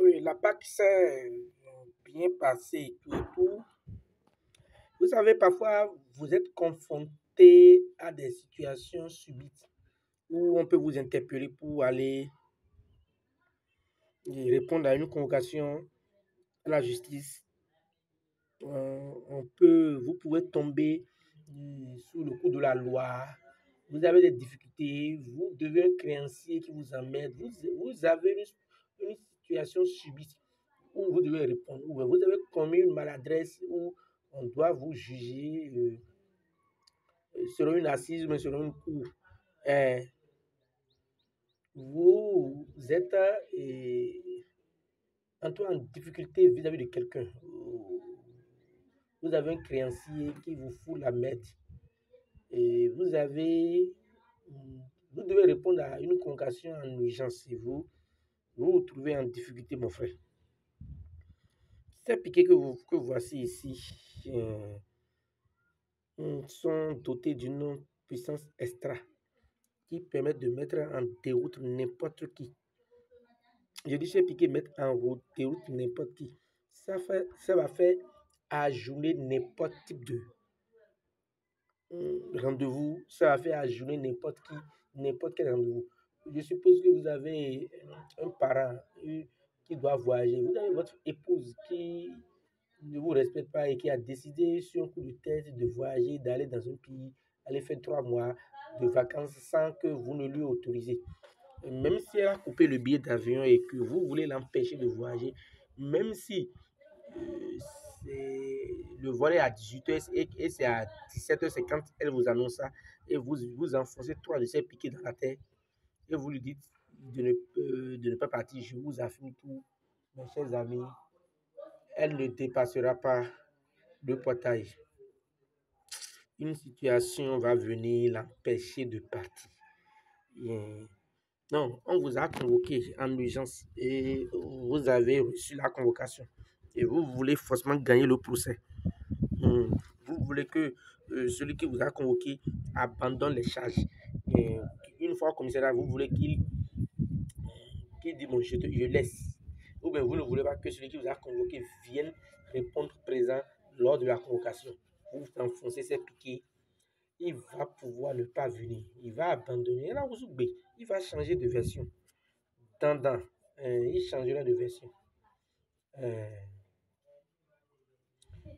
Oui, la Pâque s'est bien passée et tout et tout. Vous savez, parfois, vous êtes confronté à des situations subites où on peut vous interpeller pour aller répondre à une convocation à la justice. Vous pouvez tomber sous le coup de la loi. Vous avez des difficultés, vous devez un créancier qui vous emmène, vous avez une situation subite où vous devez répondre, ou vous avez commis une maladresse où on doit vous juger selon une assise, mais selon une cour. Euh, vous êtes en difficulté vis-à-vis de quelqu'un. Vous avez un créancier qui vous fout la merde et vous devez répondre à une convocation en urgence et vous trouvez en difficulté, mon frère. Ces piquets que voici ici sont dotés d'une puissance extra qui permet de mettre en déroute n'importe qui. Je dis ces piquets mettre en déroute n'importe qui. Ça va faire ajourner n'importe type de rendez-vous, ça va faire ajourner n'importe qui, n'importe quel rendez-vous. Je suppose que vous avez un parent qui doit voyager. Vous avez votre épouse qui ne vous respecte pas et qui a décidé sur un coup de tête de voyager, d'aller dans un pays, aller faire 3 mois de vacances sans que vous ne lui autorisez. Même si elle a coupé le billet d'avion et que vous voulez l'empêcher de voyager, même si euh, le vol est à 18h et c'est à 17h50, elle vous annonce ça et vous enfoncez 3 de ses piquets dans la tête et vous lui dites de ne pas partir. Je vous affirme tout, mes chers amis, elle ne dépassera pas le portail. Une situation va venir l'empêcher de partir. Et non, on vous a convoqué en urgence et vous avez reçu la convocation. Et vous voulez forcément gagner le procès. Vous voulez que celui qui vous a convoqué abandonne les charges. Et une fois au commissariat, vous voulez qu'il dise bon, je laisse. Ou bien vous ne voulez pas que celui qui vous a convoqué vienne répondre présent lors de la convocation. Vous enfoncez ses piquets, il va pouvoir ne pas venir. Il va abandonner. Il va changer de version. Tendant, il changera de version. Euh,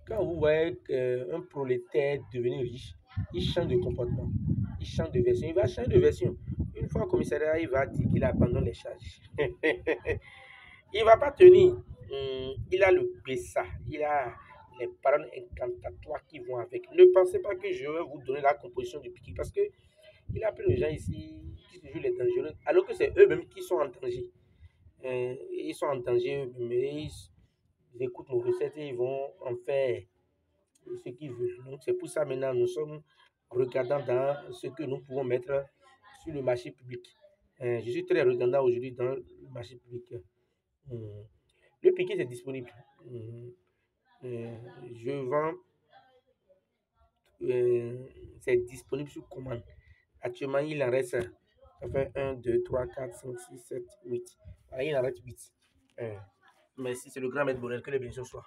Quand vous voyez un prolétaire devenir riche, il change de comportement, il change de version, il va changer de version. Une fois au commissariat, il va dire qu'il abandonne les charges. Il ne va pas tenir. Il a le BESA, il a les paroles incantatoires qui vont avec. Ne pensez pas que je vais vous donner la composition du piquet parce que il a plein de gens ici qui se jouent les dangereux, alors que c'est eux-mêmes qui sont en danger. Ils sont en danger, mais ils écoutent nos recettes et ils vont en faire ce qu'ils veulent. Donc, c'est pour ça maintenant nous sommes regardants dans ce que nous pouvons mettre sur le marché public. Je suis très regardant aujourd'hui dans le marché public. Euh, le piquet c'est disponible. Euh, je vends, euh, c'est disponible sur commande. Actuellement, il en reste, ça fait 1, 2, 3, 4, 5, 6, 7, 8. Voilà, il en reste 8. Merci, c'est le grand maître Bonheur, que les bénédictions soient.